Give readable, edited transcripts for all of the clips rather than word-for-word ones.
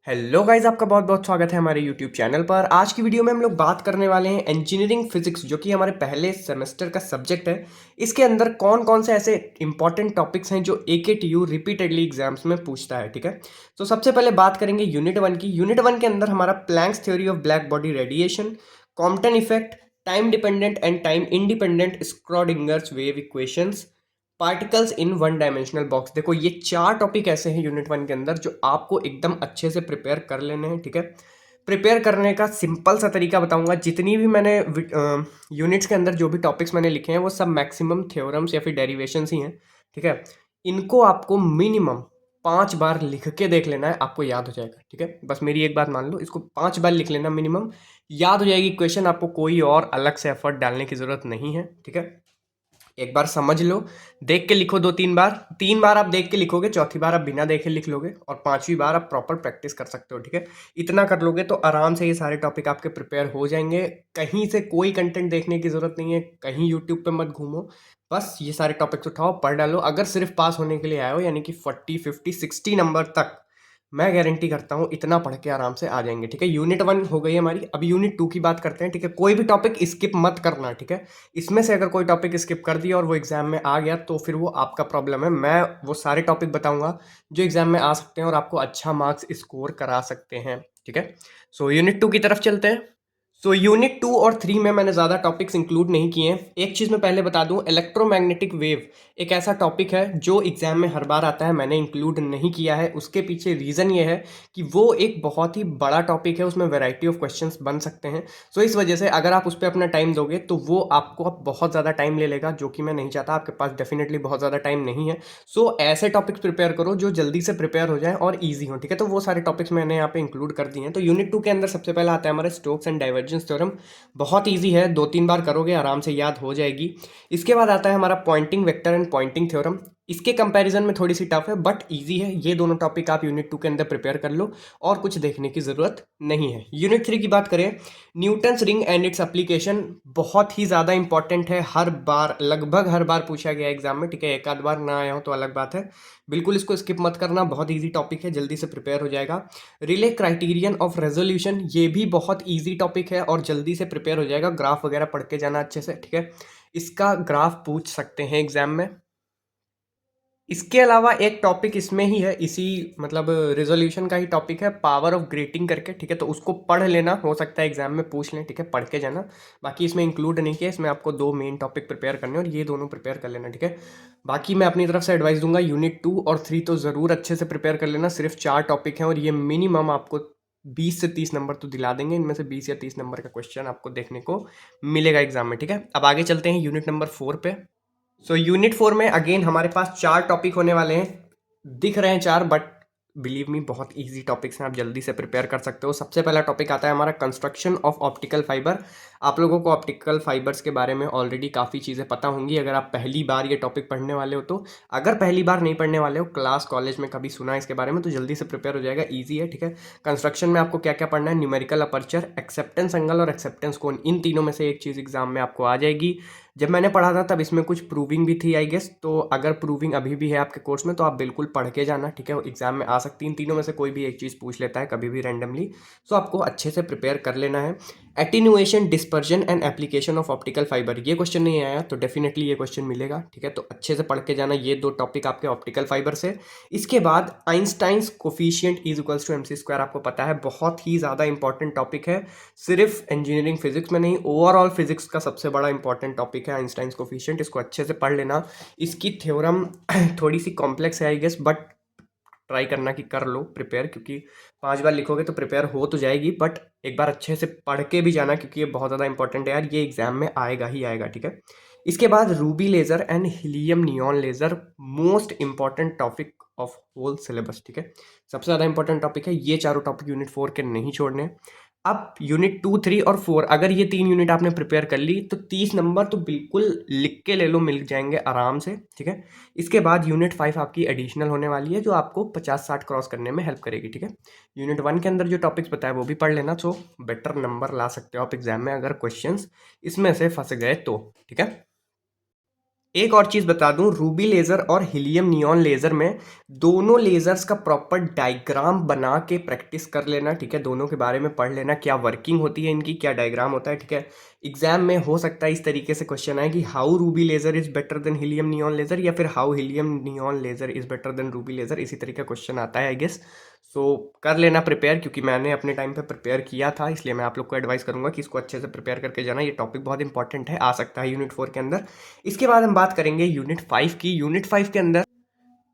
Hello guys, आपका बहुत बहुत स्वागत है हमारे यूट्यूब चैनल पर। आज की वीडियो में हम लोग बात करने वाले हैं इंजीनियरिंग फिजिक्स, जो कि हमारे पहले सेमेस्टर का सब्जेक्ट है। इसके अंदर कौन कौन से ऐसे इंपॉर्टेंट टॉपिक्स हैं जो AKTU रिपीटेडली एग्जाम्स में पूछता है। ठीक है, तो सबसे पहले बात करेंगे यूनिट 1 की। यूनिट 1 के अंदर हमारा Planck's theory of black body radiation, Compton effect, time dependent and time independent Schrodinger's wave equations, particles in one dimensional box. देखो, ये 4 टॉपिक ऐसे हैं यूनिट 1 के अंदर जो आपको एकदम अच्छे से प्रिपेयर कर लेने हैं। ठीक है, प्रिपेयर करने का सिंपल सा तरीका बताऊंगा। जितनी भी मैंने यूनिट्स के अंदर जो भी टॉपिक्स मैंने लिखे हैं वो सब मैक्सिमम थ्योरम्स या फिर डेरिवेशंस ही हैं। ठीक है, इनको आपको मिनिमम 5 बार लिख के देख लेना है, आपको याद हो जाएगा। ठीक है, बस मेरी एक बात मान लो, इसको 5 बार लिख लेना मिनिमम, याद हो जाएगी क्वेश्चन। आपको कोई और अलग से एफर्ट डालने की जरूरत नहीं है। ठीक है, एक बार समझ लो, देख के लिखो 2-3 बार। 3 बार आप देख के लिखोगे, चौथी बार आप बिना देखे लिख लोगे, और 5वीं बार आप प्रॉपर प्रैक्टिस कर सकते हो। ठीक है, इतना कर लोगे तो आराम से ये सारे टॉपिक आपके प्रिपेयर हो जाएंगे। कहीं से कोई कंटेंट देखने की जरूरत नहीं है, कहीं यूट्यूब पे मत घूमो, बस ये सारे टॉपिक्स उठाओ, पढ़ डालो। अगर सिर्फ पास होने के लिए आए हो, यानी कि 40, 50, 60 नंबर तक, मैं गारंटी करता हूँ इतना पढ़ के आराम से आ जाएंगे। ठीक है, यूनिट 1 हो गई हमारी, अब यूनिट 2 की बात करते हैं। ठीक है, कोई भी टॉपिक स्किप मत करना। ठीक है, इसमें से अगर कोई टॉपिक स्किप कर दिया और वो एग्जाम में आ गया तो फिर वो आपका प्रॉब्लम है। मैं वो सारे टॉपिक बताऊंगा जो एग्जाम में आ सकते हैं और आपको अच्छा मार्क्स स्कोर करा सकते हैं। ठीक है, सो यूनिट 2 की तरफ चलते हैं। सो यूनिट 2 और 3 में मैंने ज़्यादा टॉपिक्स इंक्लूड नहीं किए हैं। एक चीज़ मैं पहले बता दूं, इलेक्ट्रोमैग्नेटिक वेव एक ऐसा टॉपिक है जो एग्जाम में हर बार आता है, मैंने इंक्लूड नहीं किया है। उसके पीछे रीज़न ये है कि वो एक बहुत ही बड़ा टॉपिक है, उसमें वैरायटी ऑफ क्वेश्चंस बन सकते हैं। सो इस वजह से अगर आप उस पर अपना टाइम दोगे तो वो आपको अब बहुत ज़्यादा टाइम ले लेगा, जो कि मैं नहीं चाहता। आपके पास डेफिनेटली बहुत ज़्यादा टाइम नहीं है। सो ऐसे टॉपिक्स प्रिपेयर करो जो जल्दी से प्रिपेयर हो जाए और ईजी हो। ठीक है, तो वो सारे टॉपिक्स मैंने यहाँ पे इंक्लूड कर दिए हैं। तो यूनिट 2 के अंदर सबसे पहला आता है हमारे स्टोक्स एंड डाइवर्जेंस थ्योरम। बहुत ईजी है, 2-3 बार करोगे आराम से याद हो जाएगी। इसके बाद आता है हमारा Poynting vector and Poynting theorem. इसके कंपैरिजन में थोड़ी सी टफ है बट इजी है। ये दोनों टॉपिक आप यूनिट 2 के अंदर प्रिपेयर कर लो और कुछ देखने की जरूरत नहीं है। यूनिट 3 की बात करें, Newton's ring and its application, बहुत ही ज़्यादा इंपॉर्टेंट है। हर बार, लगभग हर बार पूछा गया एग्जाम में। ठीक है, एक आध बार ना आया हो तो अलग बात है। बिल्कुल इसको स्किप मत करना, बहुत ईजी टॉपिक है, जल्दी से प्रिपेयर हो जाएगा। रिले क्राइटेरियन ऑफ रेजोल्यूशन, ये भी बहुत ईजी टॉपिक है और जल्दी से प्रिपेयर हो जाएगा। ग्राफ वगैरह पढ़ के जाना अच्छे से। ठीक है, इसका ग्राफ पूछ सकते हैं एग्जाम में। इसके अलावा एक टॉपिक इसमें ही है, इसी मतलब रिजोल्यूशन का ही टॉपिक है, पावर ऑफ ग्रेटिंग करके। ठीक है, तो उसको पढ़ लेना, हो सकता है एग्जाम में पूछ लें। ठीक है, पढ़ के जाना। बाकी इसमें इंक्लूड नहीं किया, इसमें आपको 2 मेन टॉपिक प्रिपेयर करने और ये दोनों प्रिपेयर कर लेना। ठीक है, बाकी मैं अपनी तरफ से एडवाइस दूंगा, यूनिट 2 और 3 तो ज़रूर अच्छे से प्रिपेयर कर लेना। सिर्फ 4 टॉपिक हैं और ये मिनिमम आपको 20 से 30 नंबर तो दिला देंगे। इनमें से 20 या 30 नंबर का क्वेश्चन आपको देखने को मिलेगा एग्जाम में। ठीक है, अब आगे चलते हैं यूनिट नंबर 4 पे। सो यूनिट 4 में अगेन हमारे पास 4 टॉपिक होने वाले हैं। दिख रहे हैं 4 बट बिलीव मी बहुत इजी टॉपिक्स हैं, आप जल्दी से प्रिपेयर कर सकते हो। सबसे पहला टॉपिक आता है हमारा कंस्ट्रक्शन ऑफ ऑप्टिकल फाइबर। आप लोगों को ऑप्टिकल फाइबर्स के बारे में ऑलरेडी काफ़ी चीज़ें पता होंगी अगर आप पहली बार ये टॉपिक पढ़ने वाले हो तो। अगर पहली बार नहीं पढ़ने वाले हो, क्लास कॉलेज में कभी सुना है इसके बारे में, तो जल्दी से प्रिपेयर हो जाएगा, ईजी है। ठीक है, कंस्ट्रक्शन में आपको क्या क्या पढ़ना है, न्यूमेरिकल अपर्चर, एक्सेप्टेंस एंगल और एक्सेप्टेंस कोण, इन तीनों में से एक चीज़ एग्जाम में आपको आ जाएगी। जब मैंने पढ़ा था तब इसमें कुछ प्रूविंग भी थी आई गेस, तो अगर प्रूविंग अभी भी है आपके कोर्स में तो आप बिल्कुल पढ़ के जाना। ठीक है, एग्जाम में आ सकती है, इन तीनों में से कोई भी एक चीज़ पूछ लेता है कभी भी रैंडमली, सो आपको अच्छे से प्रिपेयर कर लेना है। Attenuation, dispersion and application of optical fibre, ये क्वेश्चन नहीं आया तो डेफिनेटली ये क्वेश्चन मिलेगा। ठीक है, तो अच्छे से पढ़ के जाना, ये 2 टॉपिक आपके ऑप्टिकल फाइबर से। इसके बाद Einstein's coefficient is equals to MC square, आपको पता है बहुत ही ज़्यादा इंपॉर्टेंट टॉपिक है। सिर्फ इंजीनियरिंग फिजिक्स में नहीं, ओवरऑल फिजिक्स का सबसे बड़ा इंपॉर्टेंट टॉपिक है आइंस्टाइंस कोफिशिएंट। इसको अच्छे से पढ़ लेना। इसकी थ्योरम थोड़ी सी कॉम्प्लेक्स है आई गेस, बट ट्राई करना कि कर लो प्रिपेयर, क्योंकि 5 बार लिखोगे तो प्रिपेयर हो तो जाएगी, बट एक बार अच्छे से पढ़ के भी जाना क्योंकि ये बहुत ज़्यादा इंपॉर्टेंट है यार, ये एग्जाम में आएगा ही आएगा। ठीक है, इसके बाद ruby laser and helium neon laser, most important topic of whole syllabus. ठीक है, सबसे ज़्यादा इंपॉर्टेंट टॉपिक है। ये 4 टॉपिक यूनिट 4 के नहीं छोड़ने। अब यूनिट 2, 3 और 4, अगर ये 3 यूनिट आपने प्रिपेयर कर ली तो 30 नंबर तो बिल्कुल लिख के ले लो, मिल जाएंगे आराम से। ठीक है, इसके बाद यूनिट 5 आपकी एडिशनल होने वाली है जो आपको 50-60 क्रॉस करने में हेल्प करेगी। ठीक है, यूनिट 1 के अंदर जो टॉपिक्स बताए वो भी पढ़ लेना, सो बेटर नंबर ला सकते हो आप एग्जाम में अगर क्वेश्चंस इसमें से फंस गए तो। ठीक है, एक और चीज़ बता दूं, रूबी लेज़र और हीलियम नियॉन लेज़र में दोनों लेज़र्स का प्रॉपर डायग्राम बना के प्रैक्टिस कर लेना, ठीक है। दोनों के बारे में पढ़ लेना, क्या वर्किंग होती है इनकी, क्या डायग्राम होता है, ठीक है। एग्जाम में हो सकता है इस तरीके से क्वेश्चन आए कि how Ruby laser is better than helium neon laser, या फिर how helium neon laser is better than Ruby laser, इसी तरीके का क्वेश्चन आता है आई गेस। सो कर लेना प्रिपेयर, क्योंकि मैंने अपने टाइम पे प्रिपेयर किया था, इसलिए मैं आप लोग को एडवाइस करूंगा कि इसको अच्छे से प्रिपेयर करके जाना। ये टॉपिक बहुत इंपॉर्टेंट है, आ सकता है यूनिट 4 के अंदर। इसके बाद हम बात करेंगे यूनिट 5 की। यूनिट 5 के अंदर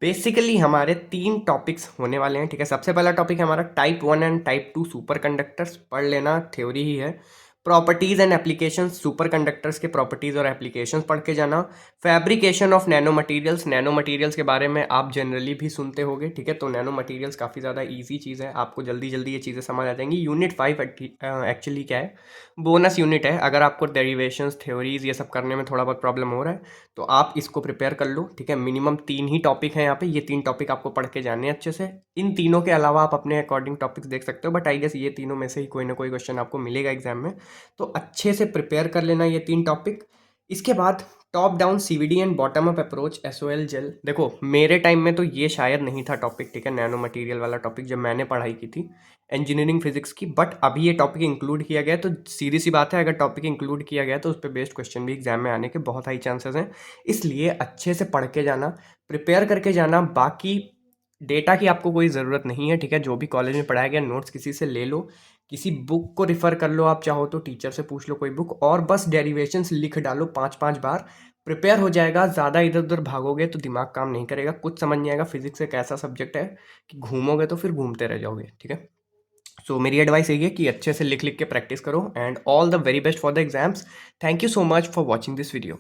बेसिकली हमारे 3 टॉपिक्स होने वाले हैं, ठीक है। सबसे पहला टॉपिक है हमारा type 1 and type 2 super conductors, पढ़ लेना, थ्योरी ही है। Properties and applications, super conductors के प्रॉपर्टीज और एप्लीकेशंस पढ़ के जाना। Fabrication of nano materials, nano materials के बारे में आप जनरली भी सुनते होंगे, ठीक है। तो नैनो मटेरियल्स काफ़ी ज़्यादा ईजी चीज़ है, आपको जल्दी जल्दी ये चीज़ें समझ आ जाएंगी। यूनिट 5 एक्चुअली क्या है, बोनस यूनिट है। अगर आपको डेरिवेशंस, थ्योरीज ये सब करने में थोड़ा बहुत प्रॉब्लम हो रहा है तो आप इसको प्रिपेयर कर लो, ठीक है। मिनिमम 3 ही टॉपिक हैं यहाँ पे, ये 3 टॉपिक आपको पढ़ के जाने हैं अच्छे से। इन तीनों के अलावा आप अपने अकॉर्डिंग टॉपिक्स देख सकते हो, बट आई गेस ये तीनों में से ही कोई ना कोई क्वेश्चन आपको मिलेगा एग्जाम में, तो अच्छे से प्रिपेयर कर लेना ये 3 टॉपिक। इसके बाद top down CVD and bottom up approach SOL gel. देखो मेरे टाइम में तो ये शायद नहीं था टॉपिक, ठीक है, नैनो मटेरियल वाला टॉपिक जब मैंने पढ़ाई की थी इंजीनियरिंग फिजिक्स की, बट अभी ये टॉपिक इंक्लूड किया गया है, तो सीधी सी बात है अगर टॉपिक इंक्लूड किया गया है तो उस पर बेस्ड क्वेश्चन भी एग्जाम में आने के बहुत हाई चांसेस हैं। इसलिए अच्छे से पढ़ के जाना, प्रिपेयर करके जाना। बाकी डेटा की आपको कोई ज़रूरत नहीं है, ठीक है। जो भी कॉलेज में पढ़ाया गया नोट्स किसी से ले लो, किसी बुक को रिफ़र कर लो, आप चाहो तो टीचर से पूछ लो कोई बुक, और बस डेरिवेशंस लिख डालो 5-5 बार, प्रिपेयर हो जाएगा। ज़्यादा इधर उधर भागोगे तो दिमाग काम नहीं करेगा, कुछ समझ नहीं आएगा। फिजिक्स एक ऐसा सब्जेक्ट है कि घूमोगे तो फिर घूमते रह जाओगे, ठीक है। सो मेरी एडवाइस यही है कि अच्छे से लिख लिख के प्रैक्टिस करो, and all the very best for the exams. Thank you so much for watching this video.